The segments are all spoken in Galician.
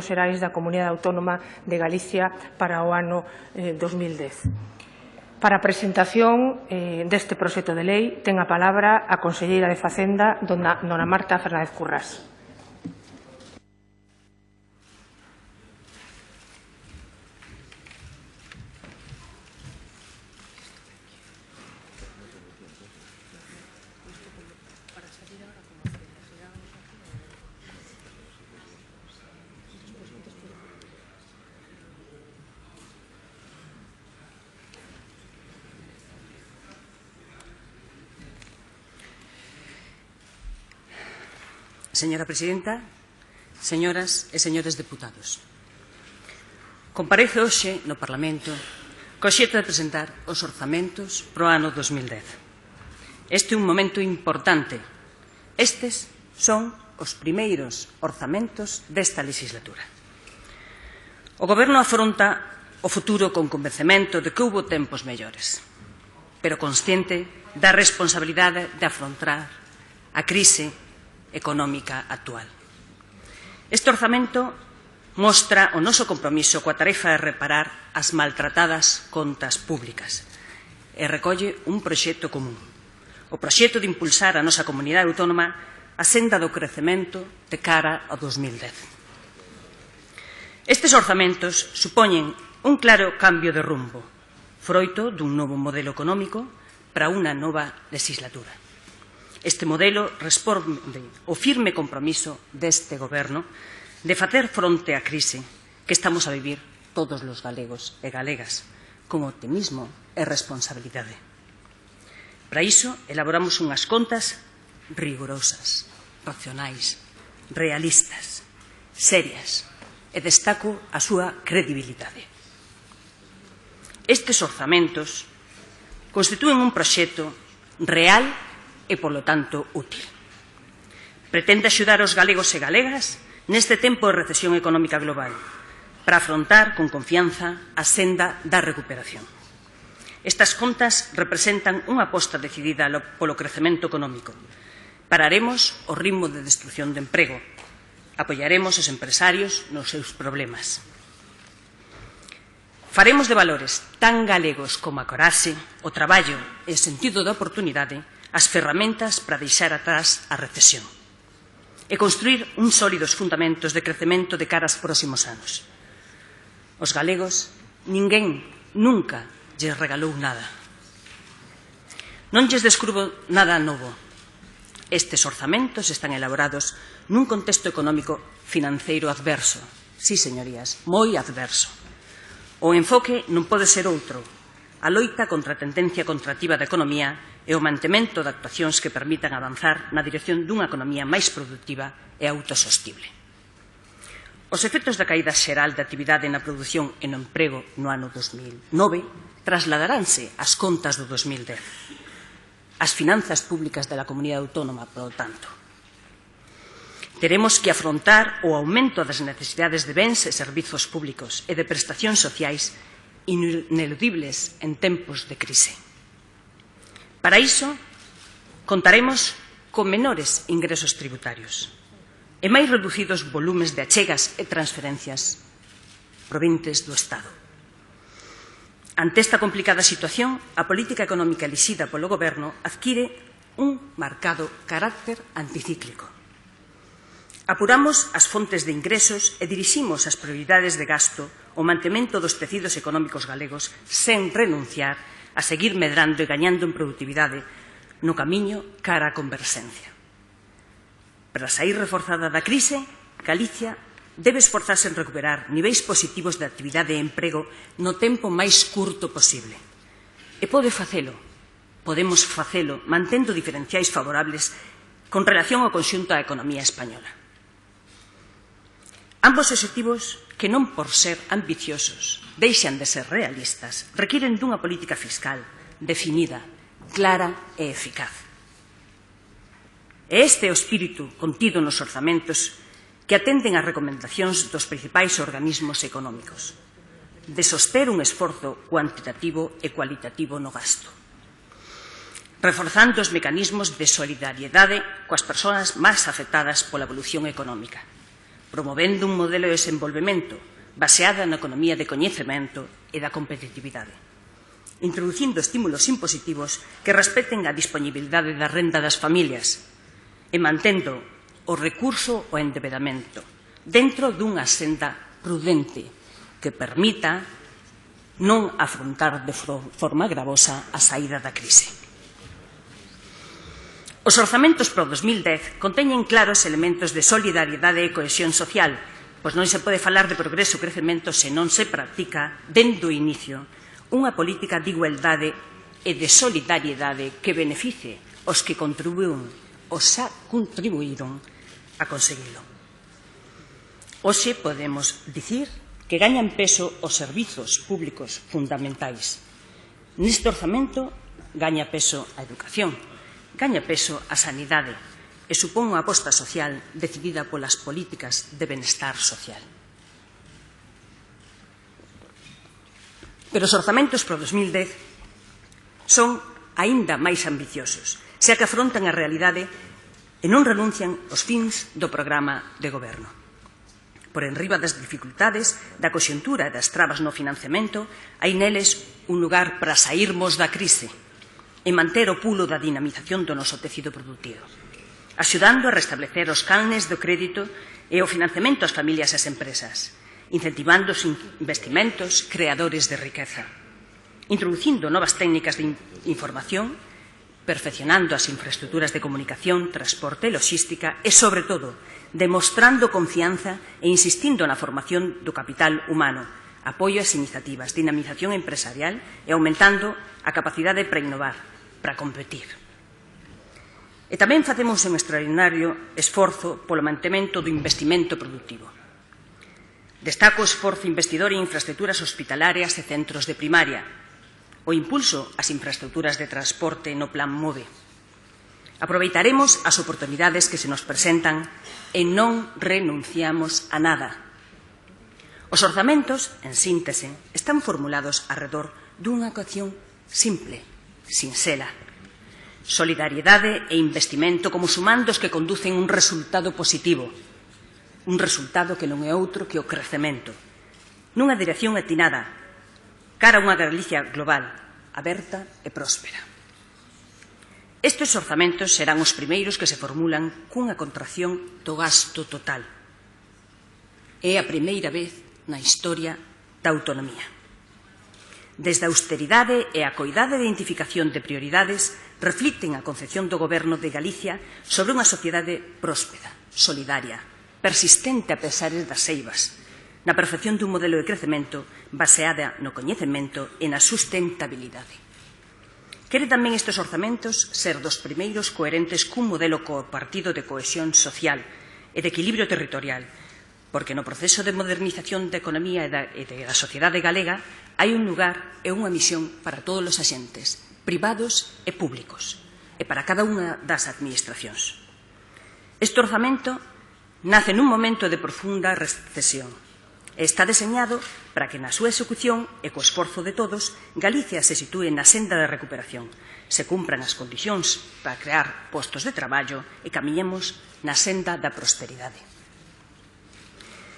Xerais da Comunidade Autónoma de Galicia para o ano 2010. Para a presentación deste proxecto de lei ten a palabra a conselleira de Facenda, dona Marta Fernández Currás. Señora presidenta, señoras e señores deputados, comparece hoxe no Parlamento co obxecto de presentar os orzamentos para o ano 2010. Este é un momento importante. Estes son os primeiros orzamentos desta legislatura. O Goberno afronta o futuro con convencemento de que houbo tempos mellores, pero consciente da responsabilidade de afrontar a crise económica actual. Este orzamento mostra o noso compromiso coa tarefa de reparar as maltratadas contas públicas e recolle un proxecto común, o proxecto de impulsar a nosa comunidade autónoma a senda do crecemento de cara ao 2010. Estes orzamentos supoñen un claro cambio de rumbo, froito dun novo modelo económico para unha nova legislatura. Este modelo responde ao firme compromiso deste Goberno de facer fronte á crise que estamos a vivir todos os galegos e galegas, con optimismo e responsabilidade. Para iso, elaboramos unhas contas rigurosas, racionais, realistas, serias, e destaco a súa credibilidade. Estes orzamentos constitúen un proxecto real e, polo tanto, útil. Pretende axudar os galegos e galegas neste tempo de recesión económica global para afrontar con confianza a senda da recuperación. Estas contas representan unha aposta decidida polo crecemento económico. Pararemos o ritmo de destrución de emprego. Apoiaremos os empresarios nos seus problemas. Faremos de valores tan galegos como a corase, o traballo e o sentido da oportunidade as ferramentas para deixar atrás a recesión e construir uns sólidos fundamentos de crecemento de cara aos próximos anos. Os galegos, ninguén nunca lles regalou nada. Non lles descubro nada novo. Estes orzamentos están elaborados nun contexto económico financeiro adverso. Sí, señorías, moi adverso. O enfoque non pode ser outro. A loita contra a tendencia contractiva da economía e o mantemento de actuacións que permitan avanzar na dirección dunha economía máis productiva e autosostible. Os efectos da caída xeral da actividade na produción e no emprego no ano 2009 trasladaranse ás contas do 2010. As finanzas públicas da Comunidade Autónoma, polo tanto. Teremos que afrontar o aumento das necesidades de bens e servizos públicos e de prestacións sociais ineludibles en tempos de crise. Para iso, contaremos con menores ingresos tributarios e máis reducidos volumes de achegas e transferencias provenientes do Estado. Ante esta complicada situación, a política económica elixida polo Goberno adquire un marcado carácter anticíclico. Apuramos as fontes de ingresos e diriximos as prioridades de gasto o mantemento dos tecidos económicos galegos sen renunciar a seguir medrando e gañando en produtividade no camiño cara á converxencia. Para sair reforzada da crise, Galicia debe esforzarse en recuperar niveis positivos de actividade e emprego no tempo máis curto posible. E podemos facelo mantendo diferenciais favorables con relación ao conxunto da economía española. Ambos obxectivos, que non por ser ambiciosos deixan de ser realistas, requiren dunha política fiscal definida, clara e eficaz. E este é o espírito contido nos orzamentos que atenden ás recomendacións dos principais organismos económicos, de soster un esforzo cuantitativo e cualitativo no gasto, reforzando os mecanismos de solidariedade coas persoas máis afectadas pola evolución económica, promovendo un modelo de desenvolvemento baseada na economía de coñecemento e da competitividade, introducindo estímulos impositivos que respeten a disponibilidade da renda das familias e mantendo o recurso ao endebedamento dentro dunha senda prudente que permita non afrontar de forma gravosa a saída da crise. Os orzamentos para o 2010 conteñen claros elementos de solidariedade e cohesión social, pois non se pode falar de progreso e crecemento se non se practica, dende o inicio, unha política de igualdade e de solidariedade que beneficie os que contribuíron a conseguilo. Hoxe podemos dicir que gañan peso os servizos públicos fundamentais. Neste orzamento gaña peso a educación, gaña peso a sanidade e supón unha aposta social decidida polas políticas de benestar social. Pero os orzamentos para o 2010 son aínda máis ambiciosos, xa que afrontan a realidade e non renuncian aos fins do programa de goberno. Por enriba das dificultades, da coxuntura e das trabas no financiamento, hai neles un lugar para saírmos da crise e manter o pulo da dinamización do noso tecido productivo, axudando a restablecer os canles do crédito e o financiamento ás familias e ás empresas, incentivando os investimentos creadores de riqueza, introducindo novas técnicas de información, perfeccionando as infraestruturas de comunicación, transporte e logística e, sobre todo, demostrando confianza e insistindo na formación do capital humano, apoio ás iniciativas, dinamización empresarial e aumentando a capacidade para innovar, para competir. E tamén facemos un extraordinario esforzo polo mantemento do investimento productivo. Destaco o esforzo investidor en infraestruturas hospitalarias e centros de primaria, o impulso ás infraestruturas de transporte no Plan MOVE. Aproveitaremos as oportunidades que se nos presentan e non renunciamos a nada. Os orzamentos, en síntese, están formulados arredor dunha ecuación simple, sinxela. Solidariedade e investimento como sumandos que conducen un resultado positivo, un resultado que non é outro que o crecemento, nunha dirección atinada, cara a unha Galicia global, aberta e próspera. Estes orzamentos serán os primeiros que se formulan cunha contracción do gasto total. É a primeira vez na historia da autonomía. Desde a austeridade e a coidada identificación de prioridades reflicten a concepción do Goberno de Galicia sobre unha sociedade próspera, solidaria, persistente a pesar das seivas, na perfección dun modelo de crecemento baseada no coñecemento e na sustentabilidade. Quere tamén estes orzamentos ser dos primeiros coherentes cun modelo compartido de cohesión social e de equilibrio territorial, porque no proceso de modernización da economía e da sociedade galega hai un lugar e unha misión para todos os axentes, privados e públicos, e para cada unha das administracións. Este orzamento nace nun momento de profunda recesión e está deseñado para que na súa execución e co esforzo de todos Galicia se sitúe na senda de recuperación, se cumpran as condicións para crear postos de traballo e camiñemos na senda da prosperidade.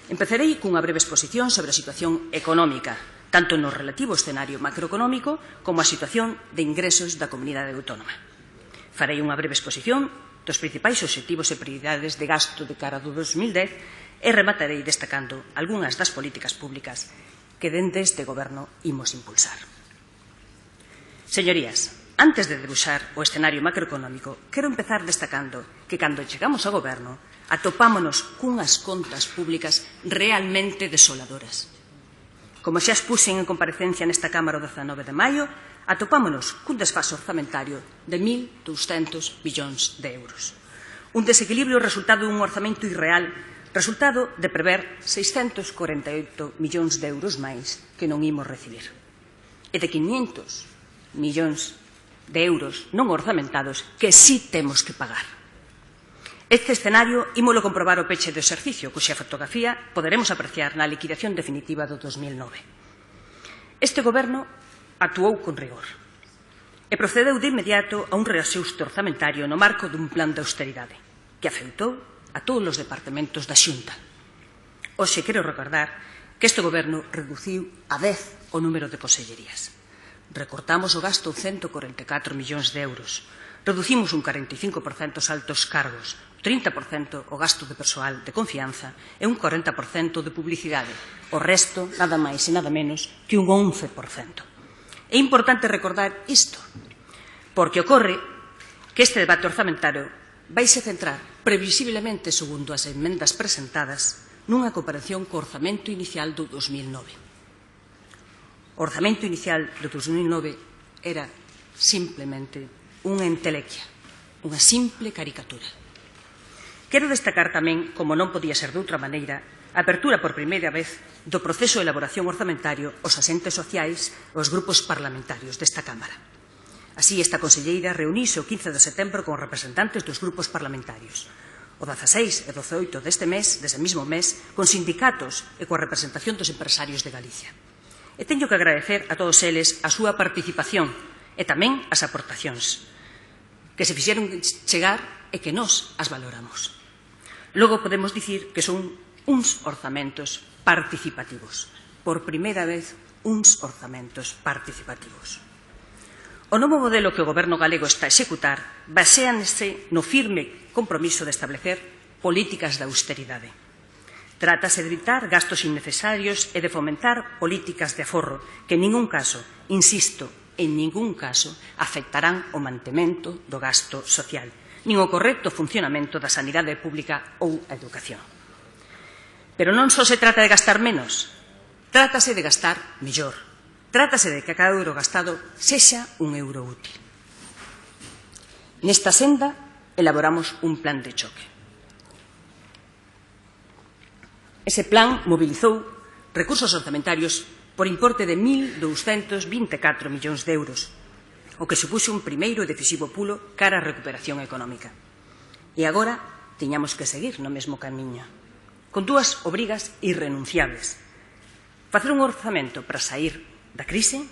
Empezarei cunha breve exposición sobre a situación económica, tanto no relativo ao escenario macroeconómico como a situación de ingresos da comunidade autónoma. Farei unha breve exposición dos principais obxectivos e prioridades de gasto de cara do 2010 e rematarei destacando algunhas das políticas públicas que dende este Goberno imos impulsar. Señorías, antes de debuxar o escenario macroeconómico, quero empezar destacando que cando chegamos ao Goberno atopámonos cunhas contas públicas realmente desoladoras. Como xa expuxen en comparecencia nesta Cámara o 19 de maio, atopámonos cun desfase orzamentario de 1.200 millóns de euros. Un desequilibrio resultado dun orzamento irreal, resultado de prever 648 millóns de euros máis que non imos recibir, e de 500 millóns de euros non orzamentados que sí temos que pagar. Este escenario ímolo comprobar o peche do exercicio, cuxa fotografía poderemos apreciar na liquidación definitiva do 2009. Este Goberno actuou con rigor e procedeu de inmediato a un reaxuste orzamentario no marco dun plan de austeridade que afectou a todos os departamentos da Xunta. Hoxe quero recordar que este Goberno reduciu a 10 o número de consellerías. Recortamos o gasto 144 millóns de euros. Reducimos un 45% os altos cargos, 30% o gasto de persoal de confianza e un 40% de publicidade. O resto, nada máis e nada menos que un 11%. É importante recordar isto, porque ocorre que este debate orzamentario vaise centrar previsiblemente, segundo as emendas presentadas, nunha comparación co orzamento inicial do 2009. O orzamento inicial do 2009 era simplemente unha entelequia, unha simple caricatura. Quero destacar tamén, como non podía ser de outra maneira, a apertura por primeira vez do proceso de elaboración orzamentario aos asentes sociais e aos grupos parlamentarios desta Cámara. Así, esta conselleira reuniuse o 15 de setembro con representantes dos grupos parlamentarios. O 16 e 18 deste mes, dese mesmo mes, con sindicatos e coa representación dos empresarios de Galicia. E teño que agradecer a todos eles a súa participación e tamén as aportacións que se fixeron chegar e que nós as valoramos. Logo podemos dicir que son uns orzamentos participativos. Por primeira vez, uns orzamentos participativos. O novo modelo que o Goberno galego está a executar baséanse no firme compromiso de establecer políticas de austeridade. Trátase de evitar gastos innecesarios e de fomentar políticas de aforro que en ningún caso, insisto, en ningún caso afectarán o mantemento do gasto social, nin o correcto funcionamento da sanidade pública ou a educación. Pero non só se trata de gastar menos, trátase de gastar mellor. Trátase de que cada euro gastado sexa un euro útil. Nesta senda elaboramos un plan de choque. Ese plan mobilizou recursos orzamentarios por importe de 1.224 millóns de euros, o que supuxo un primeiro e decisivo pulo cara á recuperación económica. E agora tiñamos que seguir no mesmo camiño, con dúas obrigas irrenunciables. Facer un orzamento para sair da crise,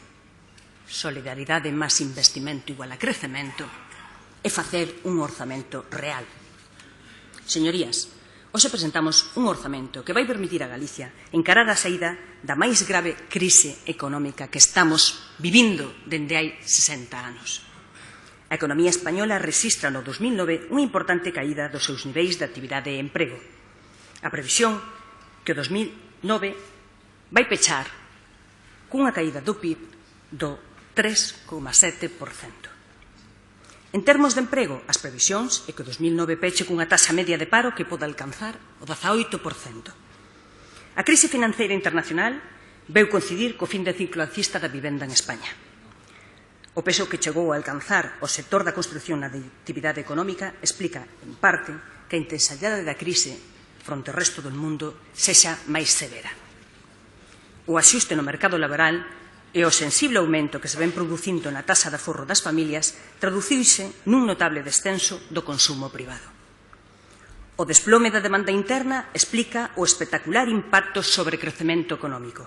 solidaridade máis investimento igual a crecemento, e facer un orzamento real. Señorías, hoxe presentamos un orzamento que vai permitir a Galicia encarar a saída da máis grave crise económica que estamos vivindo dende hai 60 anos. A economía española rexistra no 2009 unha importante caída dos seus niveis de actividade e emprego. A previsión que o 2009 vai pechar cunha caída do PIB do 3,7%. En termos de emprego, as previsións é que o 2009 peche cunha taxa media de paro que pode alcanzar o 18%. A crise financeira internacional veu coincidir co fin do ciclo alcista da vivenda en España. O peso que chegou a alcanzar o sector da construción na actividade económica explica, en parte, que a intensidade da crise fronte ao resto do mundo sexa máis severa. O axuste no mercado laboral e o sensible aumento que se ven producindo na taxa de aforro das familias traduciuse nun notable descenso do consumo privado. O desplome da demanda interna explica o espectacular impacto sobre o crecemento económico.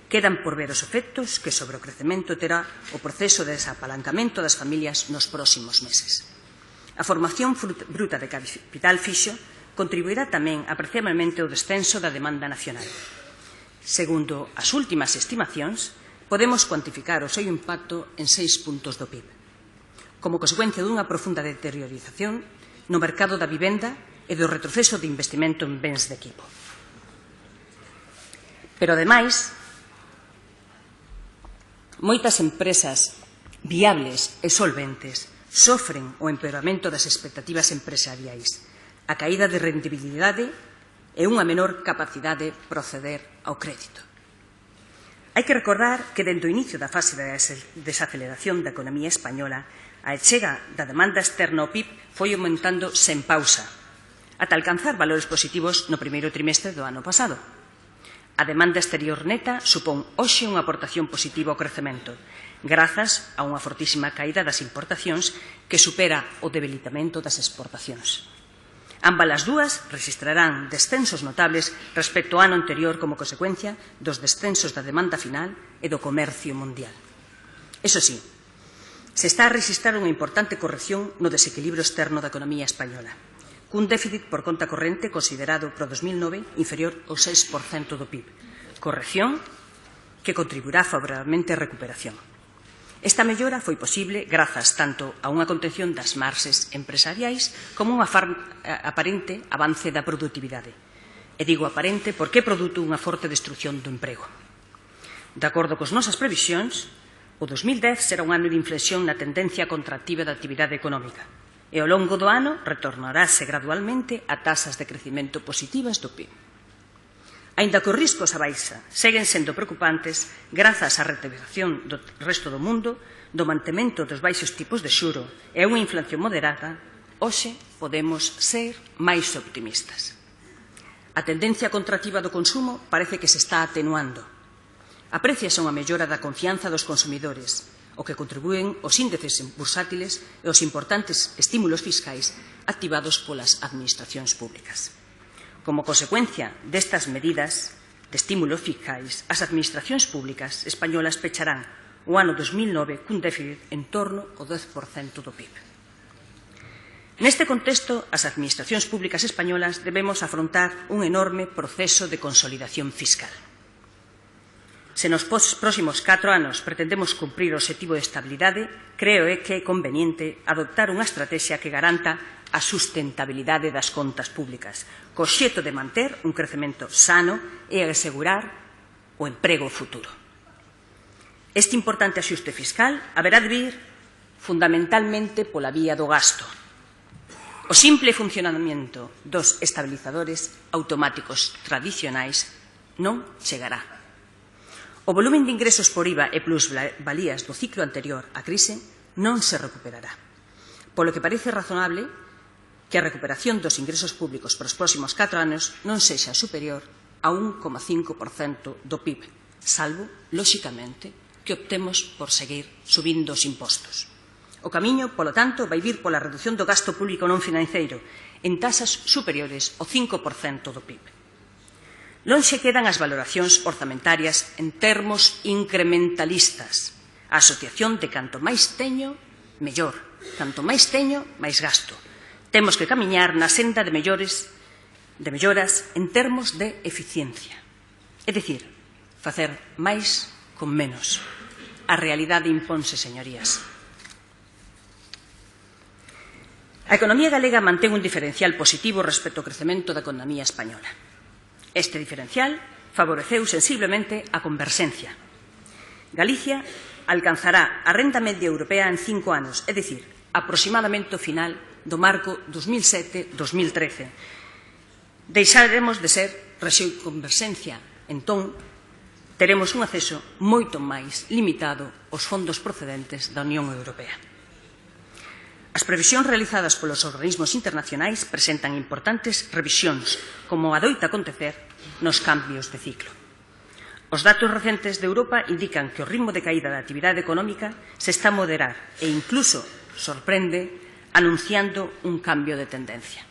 Quedan por ver os efectos que sobre o crecemento terá o proceso de desapalancamento das familias nos próximos meses. A formación bruta de capital fixo contribuirá tamén apreciablemente ao descenso da demanda nacional. Segundo as últimas estimacións, podemos cuantificar o seu impacto en 6 puntos do PIB, como consecuencia dunha profunda deteriorización no mercado da vivenda e do retroceso de investimento en bens de equipo. Pero, ademais, moitas empresas viables e solventes sofren o empeoramento das expectativas empresariais, a caída de rendibilidade e unha menor capacidade de proceder ao crédito. Hai que recordar que, dende o inicio da fase de desaceleración da economía española, a achega da demanda externa ao PIB foi aumentando sen pausa, ata alcanzar valores positivos no primeiro trimestre do ano pasado. A demanda exterior neta supón hoxe unha aportación positiva ao crecemento, grazas a unha fortísima caída das importacións que supera o debilitamento das exportacións. Ambas as dúas rexistrarán descensos notables respecto ao ano anterior como consecuencia dos descensos da demanda final e do comercio mundial. Eso sí, se está a rexistrar unha importante corrección no desequilibrio externo da economía española. cun déficit por conta corrente considerado para o 2009 inferior ao 6% do PIB, corrección que contribuirá favorablemente á recuperación. Esta mellora foi posible grazas tanto a unha contención das marxes empresariais como un aparente avance da produtividade. E digo aparente porque é produto unha forte destrucción do emprego. De acordo cos nosas previsións, o 2010 será un ano de inflexión na tendencia contractiva da actividade económica e ao longo do ano retornarase gradualmente a tasas de crecemento positivas do PIB. Aínda que os riscos á baixa seguen sendo preocupantes grazas á recuperación do resto do mundo, do mantemento dos baixos tipos de xuro e unha inflación moderada, hoxe podemos ser máis optimistas. A tendencia contractiva do consumo parece que se está atenuando. Apréciase unha mellora da confianza dos consumidores, o que contribúen os índices bursátiles e os importantes estímulos fiscais activados polas administracións públicas. Como consecuencia destas medidas de estímulos fiscais, as administracións públicas españolas pecharán o ano 2009 cun déficit en torno ao 10% do PIB. Neste contexto, as administracións públicas españolas debemos afrontar un enorme proceso de consolidación fiscal. Se nos próximos 4 anos pretendemos cumprir o obxectivo de estabilidade, creo que é conveniente adoptar unha estrategia que garanta a sustentabilidade das contas públicas, co obxecto de manter un crecemento sano e asegurar o emprego futuro. Este importante axuste fiscal haberá de vir fundamentalmente pola vía do gasto. O simple funcionamento dos estabilizadores automáticos tradicionais non chegará. O volumen de ingresos por IVA e plusvalías do ciclo anterior á crise non se recuperará, polo que parece razonable que a recuperación dos ingresos públicos para os próximos 4 anos non sexa superior a 1,5% do PIB, salvo, lóxicamente, que optemos por seguir subindo os impostos. O camiño, polo tanto, vai vir pola reducción do gasto público non financeiro en tasas superiores ao 5% do PIB. Lonxe quedan as valoracións orzamentarias en termos incrementalistas. A asociación de canto máis teño, mellor. Canto máis teño, máis gasto. Temos que camiñar na senda de melloras en termos de eficiencia. É dicir, facer máis con menos. A realidade imponse, señorías. A economía galega mantén un diferencial positivo respecto ao crecemento da economía española. Este diferencial favoreceu sensiblemente a converxencia. Galicia alcanzará a renda media europea en 5 anos, é dicir, aproximadamente o final do marco 2007-2013. Deixaremos de ser rexión converxencia, entón teremos un acceso moito máis limitado aos fondos procedentes da Unión Europea. As previsións realizadas polos organismos internacionais presentan importantes revisións, como adoita acontecer nos cambios de ciclo. Os datos recentes de Europa indican que o ritmo de caída da actividade económica se está a moderar e incluso sorprende anunciando un cambio de tendencia.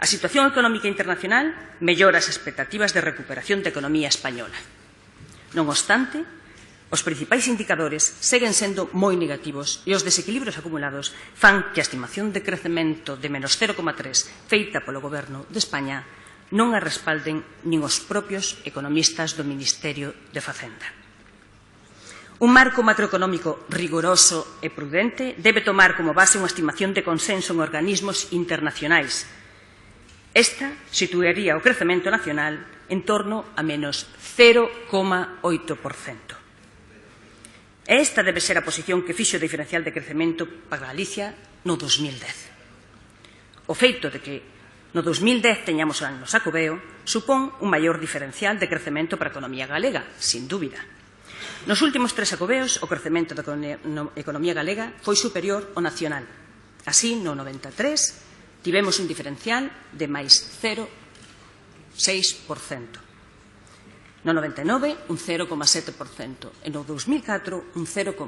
A situación económica internacional mellora as expectativas de recuperación da economía española. Non obstante, os principais indicadores seguen sendo moi negativos e os desequilibrios acumulados fan que a estimación de crecemento de menos 0,3 feita polo Goberno de España non a respalden nin os propios economistas do Ministerio de Facenda. Un marco macroeconómico rigoroso e prudente debe tomar como base unha estimación de consenso en organismos internacionais. Esta situaría o crecemento nacional en torno a menos 0,8%. E esta debe ser a posición que fixo o diferencial de crecemento para Galicia no 2010. O feito de que no 2010 teñamos no Xacobeo supón un maior diferencial de crecemento para a economía galega, sin dúbida. Nos últimos 3 Xacobeos, o crecemento da economía galega foi superior ao nacional. Así, no 93, tivemos un diferencial de máis 0,6%. No 99, un 0,7%, e no 2004, un 0,2%.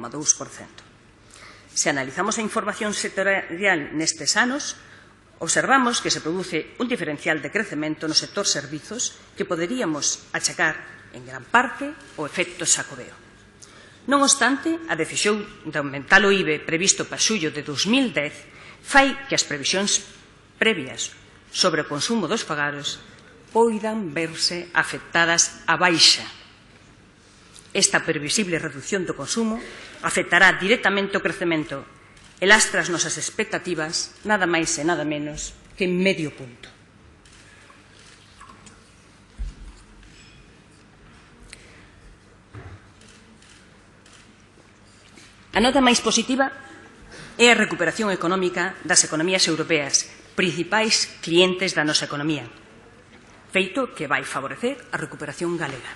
Se analizamos a información sectorial nestes anos, observamos que se produce un diferencial de crecemento no sector servizos que poderíamos achacar, en gran parte, o efecto Xacobeo. Non obstante, a decisión de aumentar o IBE previsto para xullo de 2010 fai que as previsións previas sobre o consumo dos fogares poidan verse afectadas á baixa. Esta previsible reducción do consumo afectará directamente o crecemento e lastra as nosas expectativas nada máis e nada menos que en medio punto. A nota máis positiva é a recuperación económica das economías europeas, principais clientes da nosa economía, feito que vai favorecer a recuperación galega.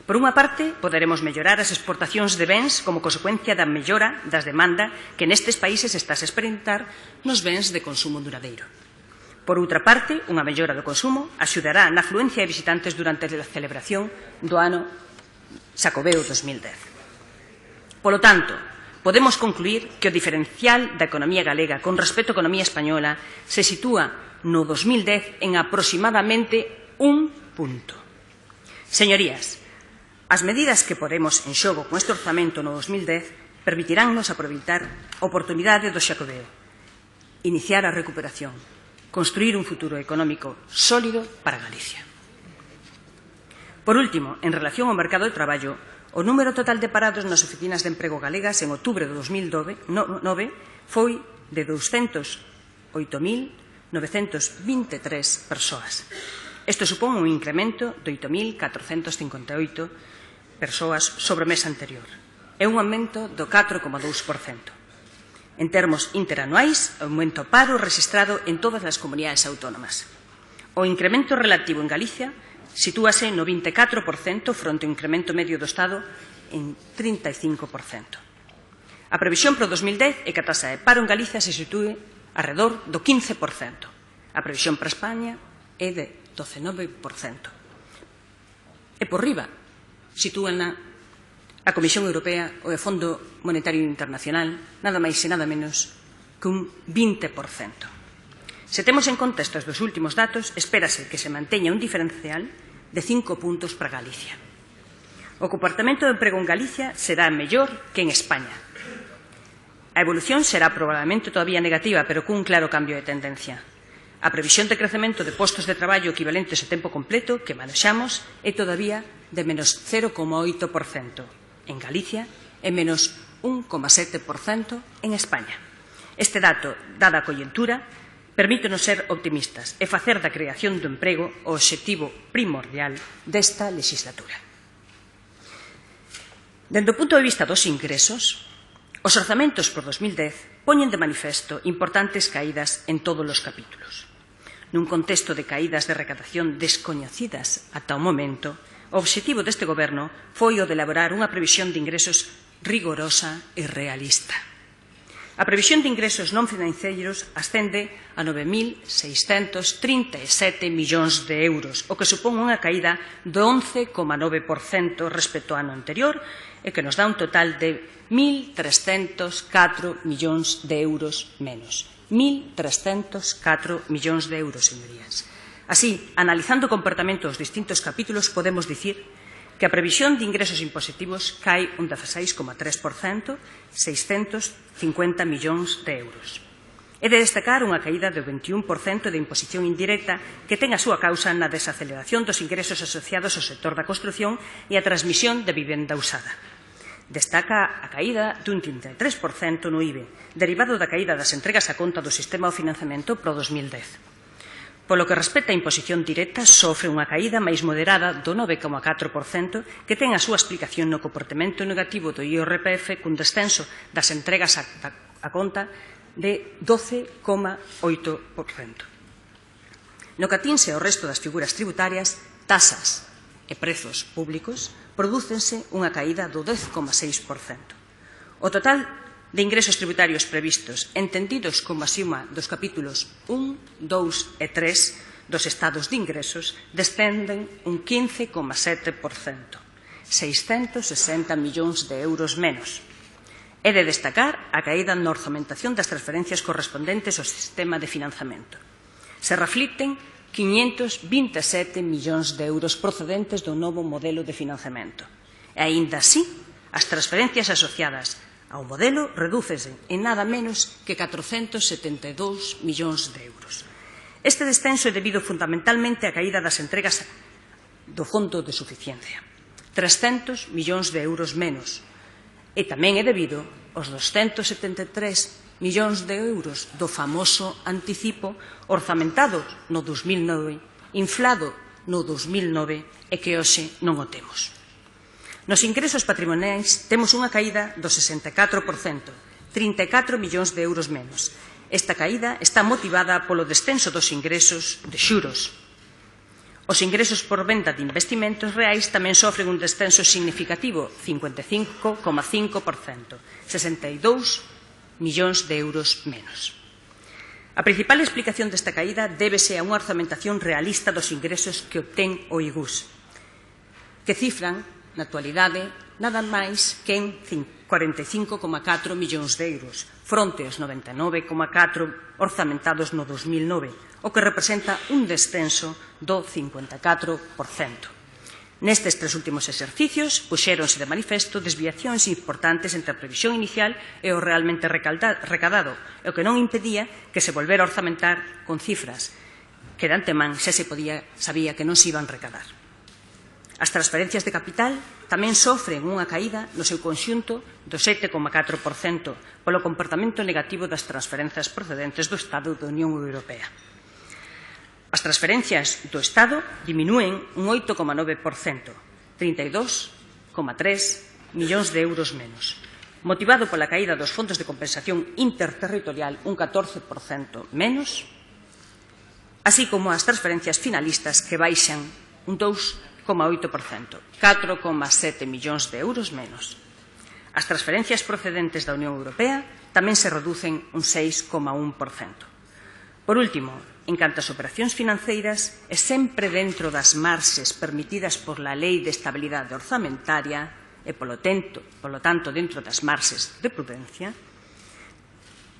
Por unha parte, poderemos mellorar as exportacións de bens como consecuencia da mellora das demanda que nestes países estás a experimentar nos bens de consumo duradeiro. Por outra parte, unha mellora do consumo axudará na afluencia de visitantes durante a celebración do ano Xacobeo 2010. Polo tanto, podemos concluir que o diferencial da economía galega con respecto á economía española se sitúa no 2010 en aproximadamente un punto. Señorías, as medidas que poremos en xogo con este orzamento no 2010 permitiránnos aproveitar a oportunidade do Xacobeo, iniciar a recuperación, construir un futuro económico sólido para Galicia. Por último, en relación ao mercado de traballo, o número total de parados nas oficinas de emprego galegas en outubro de 2009 foi de 208.923 persoas. Isto supón un incremento de 8.458 persoas sobre o mes anterior. É un aumento do 4,2%. En termos interanuais, aumento o paro rexistrado en todas as comunidades autónomas. O incremento relativo en Galicia sitúase no 24% fronte ao incremento medio do Estado en 35%. A previsión para o 2010 é que a taxa de paro en Galicia se sitúe arredor do 15%. A previsión para España é de 19%. E por riba sitúan a Comisión Europea ou o Fondo Monetario Internacional nada máis e nada menos que un 20%. Se temos en conta estes dos últimos datos, espérase que se manteña un diferencial de 5 puntos para Galicia. O comportamento do emprego en Galicia será mellor que en España. A evolución será probablemente todavía negativa, pero cun claro cambio de tendencia. A previsión de crecemento de postos de traballo equivalentes a tempo completo que manexamos é todavía de menos 0,8% en Galicia e menos 1,7% en España. Este dato, dada a coyuntura, permítenos ser optimistas e facer da creación do emprego o obxectivo primordial desta legislatura. Dende o punto de vista dos ingresos, os orzamentos por 2010 poñen de manifesto importantes caídas en todos os capítulos. Nun contexto de caídas de recadación descoñecidas ata o momento, o obxectivo deste goberno foi o de elaborar unha previsión de ingresos rigorosa e realista. A previsión de ingresos non financeiros ascende a 9.637 millóns de euros, o que supón unha caída do 11,9% respecto ao ano anterior e que nos dá un total de 1.304 millóns de euros menos. 1.304 millóns de euros, señorías. Así, analizando o comportamento dos distintos capítulos, podemos dicir que a previsión de ingresos impositivos cae un 16,3%, 650 millóns de euros. É de destacar unha caída do 21% de imposición indirecta que ten a súa causa na desaceleración dos ingresos asociados ao sector da construción e a transmisión de vivenda usada. Destaca a caída dun 33% no IBE, derivado da caída das entregas a conta do sistema de financiamento para o 2010. Polo que respecta á imposición directa, sofre unha caída máis moderada do 9,4% que ten a súa explicación no comportamento negativo do IRPF cun descenso das entregas a conta de 12,8%. No que atinse ao resto das figuras tributarias, tasas e prezos públicos, prodúcense unha caída do 10,6%. O total de ingresos tributarios previstos, entendidos como a suma dos capítulos 1, 2 e 3 dos estados de ingresos, descenden un 15,7%, 660 millóns de euros menos. É de destacar a caída na orzamentación das transferencias correspondentes ao sistema de financiamento. Se reflicten 527 millóns de euros procedentes do novo modelo de financiamento. E, aínda así, as transferencias asociadas ao modelo redúcese en nada menos que 472 millóns de euros. Este descenso é debido fundamentalmente á caída das entregas do Fondo de Suficiencia, 300 millóns de euros menos, e tamén é debido aos 273 millóns de euros do famoso anticipo orzamentado no 2009, inflado no 2009 e que hoxe non o temos. Nos ingresos patrimoniais temos unha caída do 64%, 34 millóns de euros menos. Esta caída está motivada polo descenso dos ingresos de xuros. Os ingresos por venta de investimentos reais tamén sofren un descenso significativo, 55,5%, 62 millóns de euros menos. A principal explicación desta caída débese a unha orzamentación realista dos ingresos que obtén o IGUS, que cifran, na actualidade, nada máis que en 45,4 millóns de euros, fronte aos 99,4 orzamentados no 2009, o que representa un descenso do 54%. Nestes tres últimos exercicios puxéronse de manifesto desviacións importantes entre a previsión inicial e o realmente recadado, o que non impedía que se volvera a orzamentar con cifras que de antemán xa se sabía que non se iban recadar. As transferencias de capital tamén sofren unha caída no seu conxunto do 7,4% polo comportamento negativo das transferencias procedentes do Estado da Unión Europea. As transferencias do Estado diminúen un 8,9%, 32,3 millóns de euros menos, motivado pola caída dos fondos de compensación interterritorial un 14% menos, así como as transferencias finalistas que baixan un 2,8%, 4,7 millóns de euros menos. As transferencias procedentes da Unión Europea tamén se reducen un 6,1%. Por último, en canto ás operacións financeiras, e sempre dentro das marxes permitidas por la Lei de Estabilidade Orzamentaria e, polo tanto, dentro das marxes de prudencia,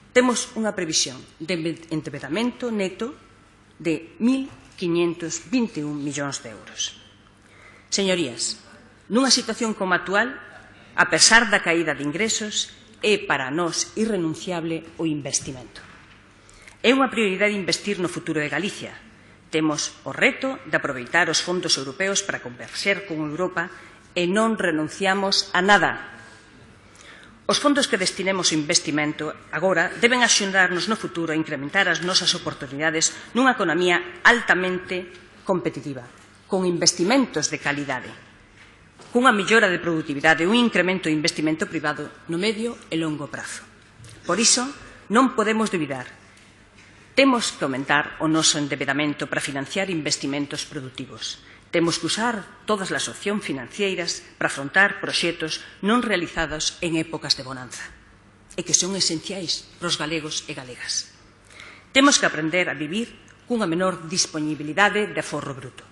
temos unha previsión de endebedamento neto de 1.521 millóns de euros. Señorías, nunha situación como a actual, a pesar da caída de ingresos, é para nós irrenunciable o investimento. É unha prioridade investir no futuro de Galicia. Temos o reto de aproveitar os fondos europeos para converxer con Europa e non renunciamos a nada. Os fondos que destinemos ao investimento agora deben axudarnos no futuro a incrementar as nosas oportunidades nunha economía altamente competitiva, con investimentos de calidade, cunha mellora de produtividade e un incremento de investimento privado no medio e longo prazo. Por iso, non podemos duvidar. Temos que aumentar o noso endebedamento para financiar investimentos produtivos. Temos que usar todas as opcións financeiras para afrontar proxectos non realizados en épocas de bonanza e que son esenciais para os galegos e galegas. Temos que aprender a vivir cunha menor disponibilidade de aforro bruto.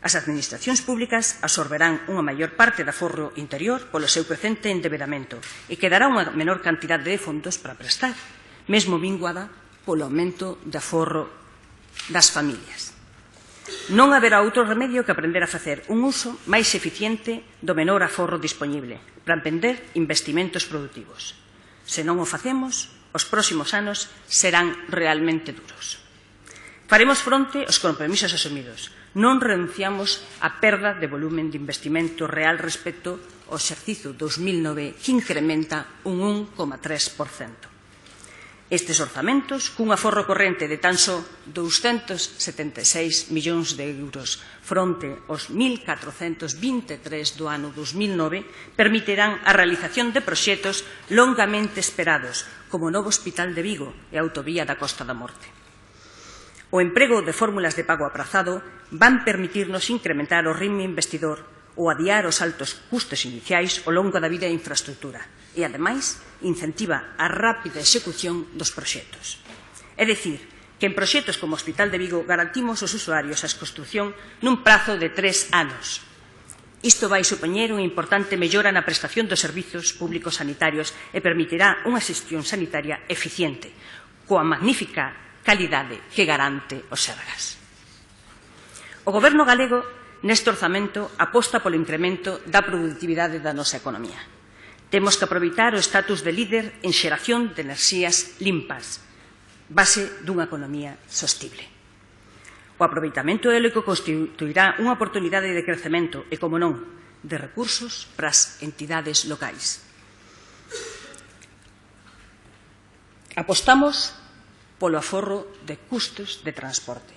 As administracións públicas absorberán unha maior parte do aforro interior polo seu crecente endebedamento e quedará unha menor cantidade de fondos para prestar, mesmo minguada polo aumento de aforro das familias. Non haberá outro remedio que aprender a facer un uso máis eficiente do menor aforro disponible para emprender investimentos produtivos. Se non o facemos, os próximos anos serán realmente duros. Faremos fronte aos compromisos asumidos. Non renunciamos á perda de volumen de investimento real respecto ao exercicio 2009, que incrementa un 1,3%. Estes orzamentos, cun aforro corrente de tan só 276 millóns de euros fronte aos 1.423 do ano 2009, permitirán a realización de proxectos longamente esperados, como o novo Hospital de Vigo e a autovía da Costa da Morte. O emprego de fórmulas de pago aprazado van permitirnos incrementar o ritmo investidor ou adiar os altos custos iniciais ao longo da vida da infraestructura e, ademais, incentiva a rápida execución dos proxectos. É dicir, que en proxectos como o Hospital de Vigo garantimos aos usuarios a construción nun prazo de 3 anos. Isto vai supoñer unha importante mellora na prestación dos servizos públicos sanitarios e permitirá unha xestión sanitaria eficiente, coa magnífica calidade que garante o Sergas. O Goberno galego, neste orzamento, aposta polo incremento da produtividade da nosa economía. Temos que aproveitar o status de líder en xeración de enerxías limpas, base dunha economía sostible. O aproveitamento eólico constituirá unha oportunidade de crecemento e, como non, de recursos para as entidades locais. Apostamos polo aforro de custos de transporte.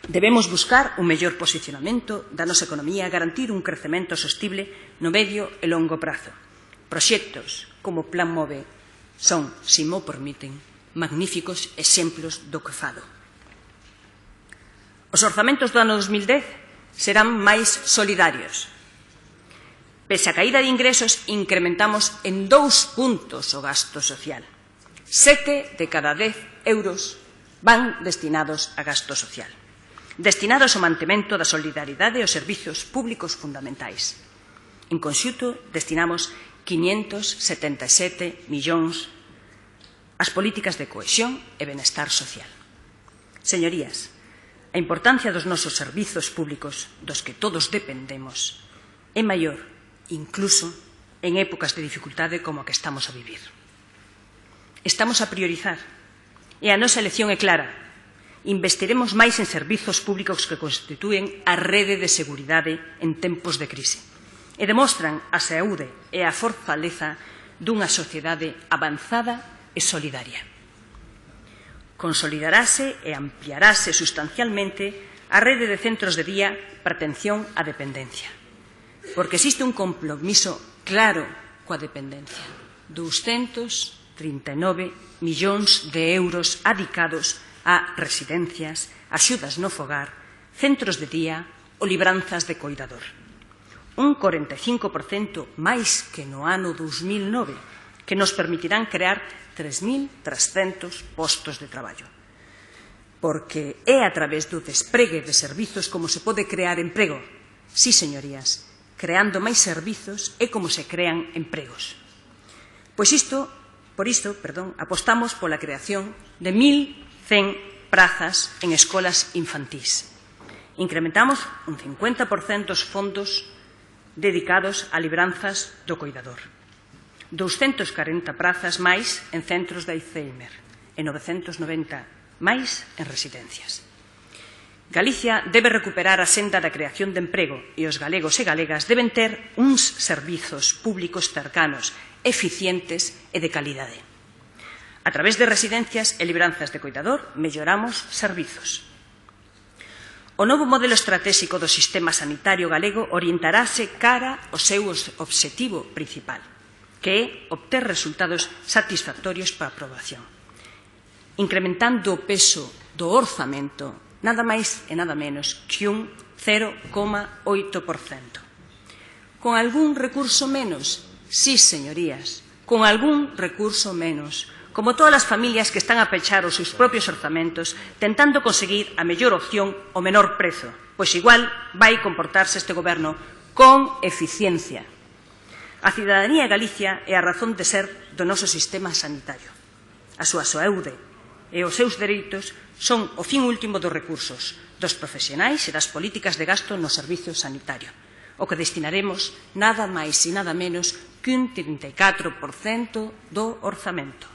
Debemos buscar un mellor posicionamento da nosa economía e garantir un crecemento sostible no medio e longo prazo. Proxectos como o Plan MOVE son, se mo permiten, magníficos exemplos do que falo. Os orzamentos do ano 2010 serán máis solidarios. Pese a caída de ingresos, incrementamos en 2 puntos o gasto social. 7 de cada 10 euros van destinados a gasto social, destinados ao mantemento da solidaridade e aos servizos públicos fundamentais. En conxunto, destinamos 577 millóns ás políticas de cohesión e benestar social. Señorías, a importancia dos nosos servizos públicos, dos que todos dependemos, é maior, incluso en épocas de dificultade como a que estamos a vivir. Estamos a priorizar, e a nosa elección é clara. Investiremos máis en servizos públicos que constitúen a rede de seguridade en tempos de crise e demostran a saúde e a fortaleza dunha sociedade avanzada e solidaria. Consolidarase e ampliarase sustancialmente a rede de centros de día para atención á dependencia, porque existe un compromiso claro coa dependencia. 239 millóns de euros adicados a residencias, axudas no fogar, centros de día ou libranzas de coidador. Un 45% máis que no ano 2009, que nos permitirán crear 3.300 postos de traballo. Porque é a través do despregue de servizos como se pode crear emprego. Sí, señorías, creando máis servizos é como se crean empregos. Pois por isto, apostamos pola creación de 1.100 prazas en escolas infantís. Incrementamos un 50% os fondos dedicados a libranzas do coidador. 240 prazas máis en centros de Alzheimer e 990 máis en residencias. Galicia debe recuperar a senda da creación de emprego e os galegos e galegas deben ter uns servizos públicos cercanos, eficientes e de calidade. A través de residencias e libranzas de coidador, melloramos servizos. O novo modelo estratégico do sistema sanitario galego orientarase cara ao seu obxectivo principal, que é obter resultados satisfactorios para a aprobación, incrementando o peso do orzamento nada máis e nada menos que un 0,8%. Con algún recurso menos? Sí, señorías, con algún recurso menos, como todas as familias que están a pechar os seus propios orzamentos tentando conseguir a mellor opción ao menor prezo, pois igual vai comportarse este goberno con eficiencia. A cidadanía de Galicia é a razón de ser do noso sistema sanitario. A súa saúde e os seus dereitos son o fin último dos recursos dos profesionais e das políticas de gasto no servizo sanitario, o que destinaremos nada máis e nada menos que un 34% do orzamento.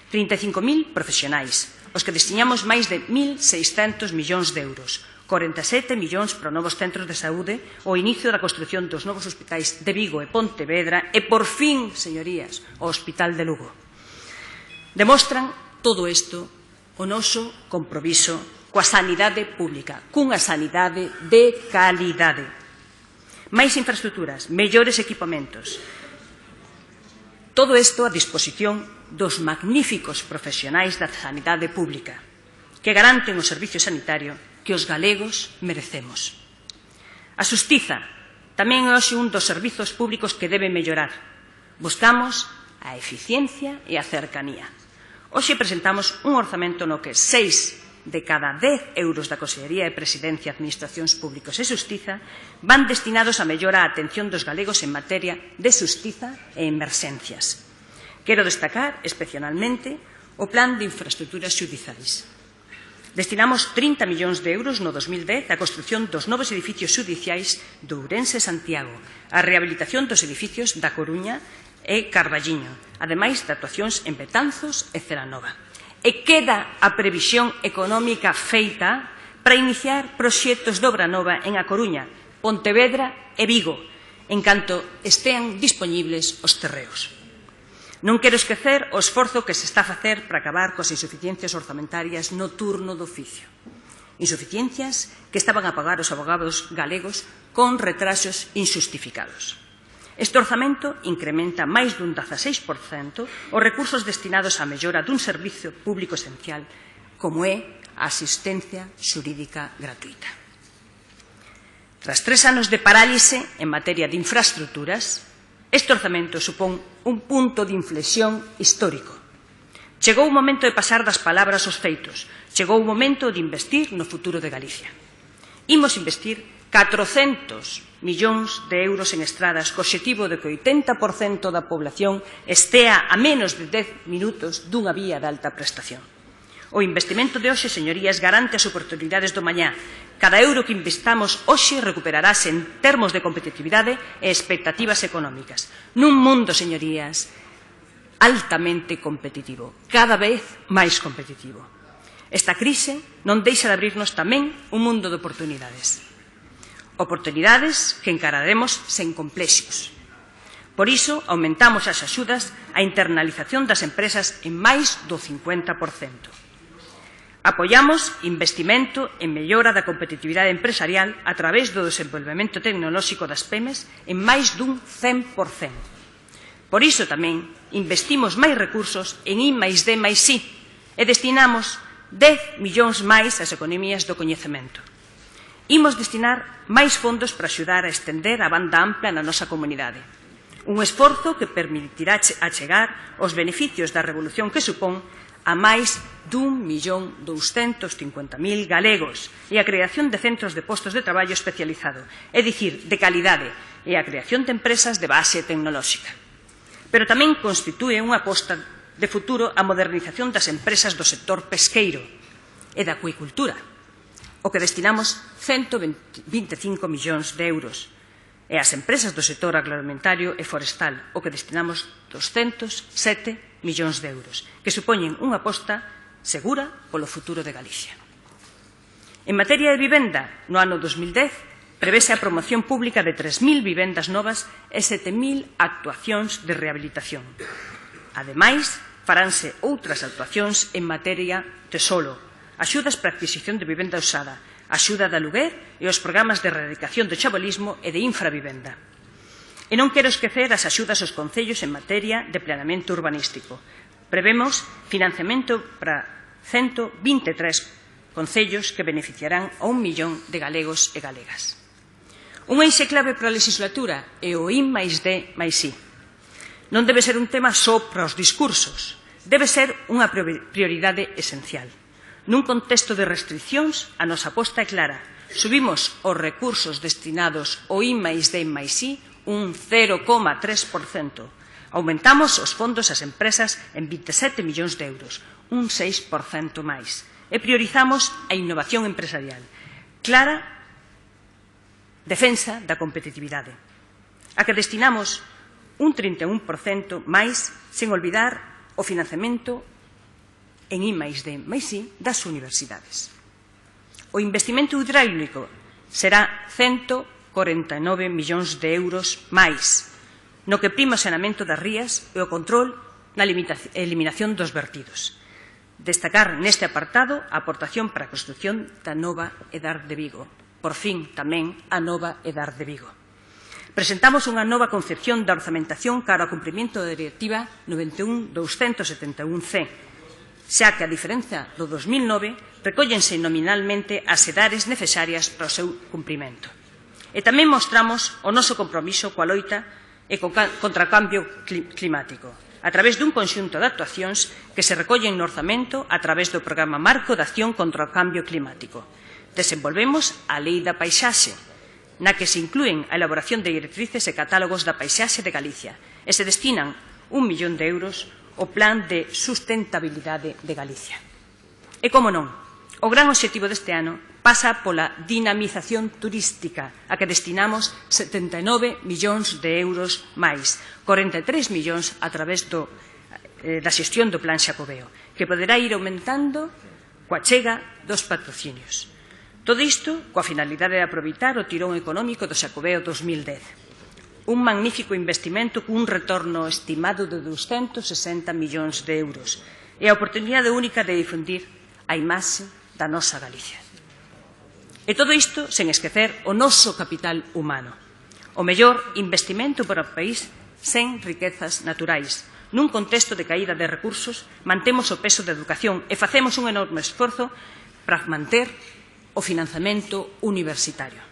35.000 profesionais, os que destinamos máis de 1.600 millóns de euros, 47 millóns para os novos centros de saúde, o inicio da construción dos novos hospitais de Vigo e Pontevedra e, por fin, señorías, o Hospital de Lugo. Demostran todo isto o noso compromiso coa sanidade pública, cunha sanidade de calidade. Máis infraestructuras, mellores equipamentos. Todo isto a disposición dos magníficos profesionais da sanidade pública, que garanten o servicio sanitario que os galegos merecemos. A xustiza tamén é hoxe un dos servizos públicos que debe mellorar. Buscamos a eficiencia e a cercanía. Hoxe presentamos un orzamento no que 6 de cada 10 euros da Consellería de Presidencia, Administracións Públicos e Xustiza van destinados a mellora a atención dos galegos en materia de xustiza e emerxencias. Quero destacar especialmente o Plan de Infraestructuras Xudiciais. Destinamos 30 millóns de euros no 2010 á construción dos novos edificios xudiciais de Ourense e Santiago, á rehabilitación dos edificios da Coruña e Carballiño, ademais de actuacións en Betanzos e Celanova. E queda a previsión económica feita para iniciar proxectos de obra nova en A Coruña, Pontevedra e Vigo, en canto estean dispoñibles os terreos. Non quero esquecer o esforzo que se está a facer para acabar coas insuficiencias orzamentarias no turno do oficio. Insuficiencias que estaban a pagar os abogados galegos con retrasos injustificados. Este orzamento incrementa máis dun 16% os recursos destinados á mellora dun servizo público esencial como é a asistencia xurídica gratuita. Tras 3 anos de parálise en materia de infraestruturas, este orzamento supón un punto de inflexión histórico. Chegou o momento de pasar das palabras aos feitos. Chegou o momento de investir no futuro de Galicia. Imos investir 400 millóns de euros en estradas co obxectivo de que o 80% da población estea a menos de 10 minutos dunha vía de alta prestación. O investimento de hoxe, señorías, garante as oportunidades do mañá. Cada euro que investamos hoxe recuperarase en termos de competitividade e expectativas económicas. Nun mundo, señorías, altamente competitivo, cada vez máis competitivo. Esta crise non deixa de abrirnos tamén un mundo de oportunidades. Oportunidades que encararemos sen complexos. Por iso, aumentamos as axudas á internalización das empresas en máis do 50%. Apoiamos investimento en mellora da competitividade empresarial a través do desenvolvemento tecnolóxico das PEMEs en máis dun 100%. Por iso tamén investimos máis recursos en I+D+I e destinamos 10 millóns máis ás economías do coñecemento. Imos destinar máis fondos para axudar a estender a banda ampla na nosa comunidade. Un esforzo que permitirá achegar os beneficios da revolución que supón a máis d'1.250.000 galegos e a creación de centros de postos de traballo especializado, é dicir, de calidade, e a creación de empresas de base tecnolóxica. Pero tamén constitúe unha aposta de futuro a modernización das empresas do sector pesqueiro e da acuicultura, o que destinamos 125 millóns de euros, e as empresas do sector agroalimentario e forestal, o que destinamos 207 millóns de euros, que supoñen unha aposta segura polo futuro de Galicia. En materia de vivenda, no ano 2010, prevese a promoción pública de 3.000 vivendas novas e 7.000 actuacións de rehabilitación. Ademais, faránse outras actuacións en materia de solo, axudas para a adquisición de vivenda usada, axuda de aluguer e os programas de erradicación do chabolismo e de infravivenda. E non quero esquecer as axudas aos concellos en materia de planeamento urbanístico. Prevemos financiamento para 123 concellos que beneficiarán a 1 millón de galegos e galegas. Unha eixe clave para a legislatura é o I+D+I. Non debe ser un tema só para os discursos, debe ser unha prioridade esencial. Nun contexto de restriccións, a nosa aposta é clara. Subimos os recursos destinados ao I+D+I un 0,3%. Aumentamos os fondos ás empresas en 27 millóns de euros, un 6% máis. E priorizamos a innovación empresarial. Clara defensa da competitividade, a que destinamos un 31% máis, sen olvidar o financiamento en I+D+I das universidades. O investimento hidráulico será 149 millóns de euros máis, no que prima o saneamento das rías e o control na eliminación dos vertidos. Destacar neste apartado a aportación para a construción da nova Edar de Vigo. Por fin, tamén, a nova Edar de Vigo. Presentamos unha nova concepción da orzamentación cara ao cumprimento da Directiva 91/271/C, xa que, a diferenza do 2009, recóllense nominalmente as edares necesarias para o seu cumprimento. E tamén mostramos o noso compromiso coa loita e contra o cambio climático, a través dun conxunto de actuacións que se recollen no orzamento a través do Programa Marco de Acción contra o Cambio Climático. Desenvolvemos a Lei da Paisaxe, na que se inclúen a elaboración de directrices e catálogos da paisaxe de Galicia e se destinan 1 millón de euros o Plan de Sustentabilidade de Galicia. E, como non, o gran obxectivo deste ano pasa pola dinamización turística, a que destinamos 79 millóns de euros máis, 43 millóns a través da xestión do Plan Xacobeo, que poderá ir aumentando coa chega dos patrocinios. Todo isto coa finalidade de aproveitar o tirón económico do Xacobeo 2010. Un magnífico investimento cun retorno estimado de 260 millóns de euros e a oportunidade única de difundir a imaxe da nosa Galicia. E todo isto sen esquecer o noso capital humano, o mellor investimento para o país sen riquezas naturais. Nun contexto de caída de recursos, mantemos o peso da educación e facemos un enorme esforzo para manter o financiamento universitario.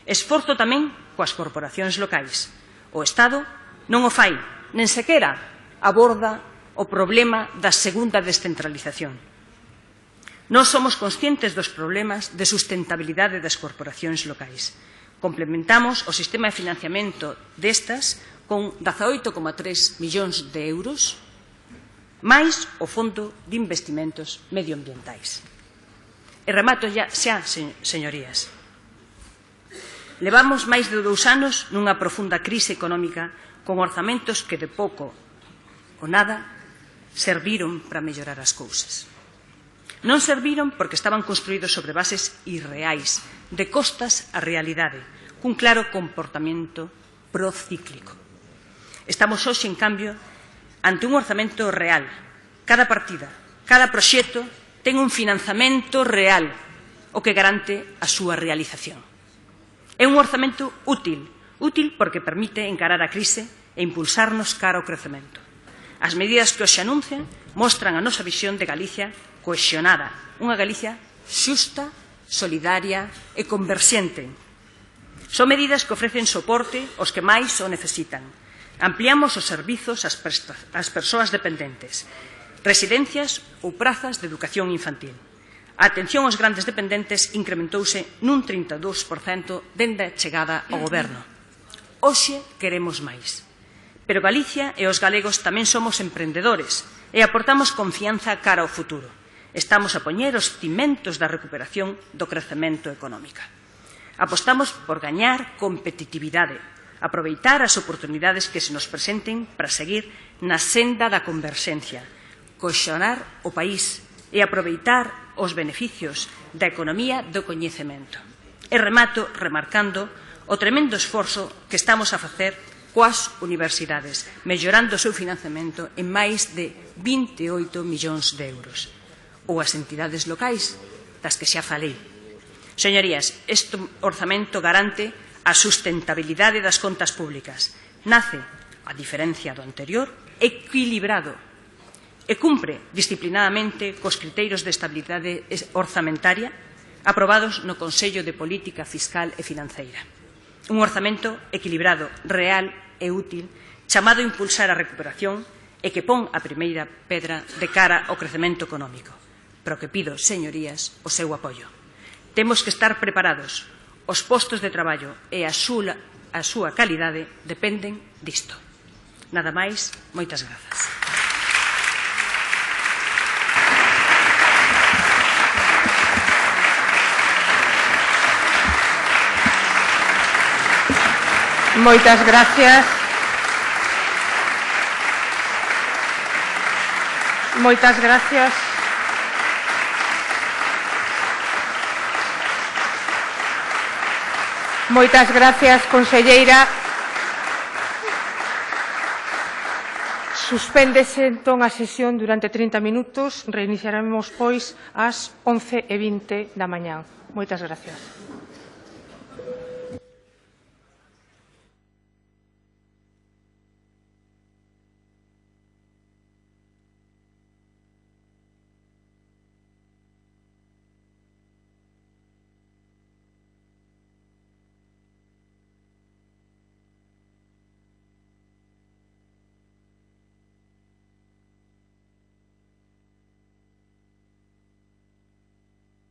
Esforzo tamén coas corporacións locais. O Estado non o fai, nen sequera aborda o problema da segunda descentralización. Nós somos conscientes dos problemas de sustentabilidade das corporacións locais. Complementamos o sistema de financiamento destas con 18,3 millóns de euros, máis o Fondo de Investimentos Medioambientais. E remato xa, señorías. Levamos máis de 2 anos nunha profunda crise económica con orzamentos que de pouco ou nada serviron para mellorar as cousas. Non serviron porque estaban construídos sobre bases irreais, de costas á realidade, cun claro comportamento procíclico. Estamos hoxe, en cambio, ante un orzamento real. Cada partida, cada proxecto ten un financiamento real, o que garante a súa realización. É un orzamento útil porque permite encarar a crise e impulsarnos cara ao crecemento. As medidas que hoxe anuncian mostran a nosa visión de Galicia cohesionada, unha Galicia xusta, solidaria e converxente. Son medidas que ofrecen soporte aos que máis o necesitan. Ampliamos os servizos ás persoas dependentes, residencias ou prazas de educación infantil. A atención aos grandes dependentes incrementouse nun 32% dende a chegada ao Goberno. Hoxe queremos máis. Pero Galicia e os galegos tamén somos emprendedores e aportamos confianza cara ao futuro. Estamos a poñer os cimentos da recuperación do crecemento económico. Apostamos por gañar competitividade, aproveitar as oportunidades que se nos presenten para seguir na senda da converxencia, cohesionar o país e aproveitar os beneficios da economía do coñecemento. E remato remarcando o tremendo esforzo que estamos a facer coas universidades, mellorando o seu financiamento en máis de 28 millóns de euros. Ou as entidades locais, das que xa falei. Señorías, este orzamento garante a sustentabilidade das contas públicas. Nace, a diferencia do anterior, equilibrado e cumpre disciplinadamente cos criteiros de estabilidade orzamentaria aprobados no Consello de Política Fiscal e Financeira. Un orzamento equilibrado, real e útil, chamado a impulsar a recuperación e que pon a primeira pedra de cara ao crecemento económico. Pero que pido, señorías, o seu apoio. Temos que estar preparados. Os postos de traballo e a súa calidade dependen disto. Nada máis, moitas grazas. Moitas gracias. Moitas gracias. Moitas gracias, conselleira. Suspéndese entón a sesión durante 30 minutos. Reiniciaremos, pois, ás 11:20 da mañá. Moitas gracias.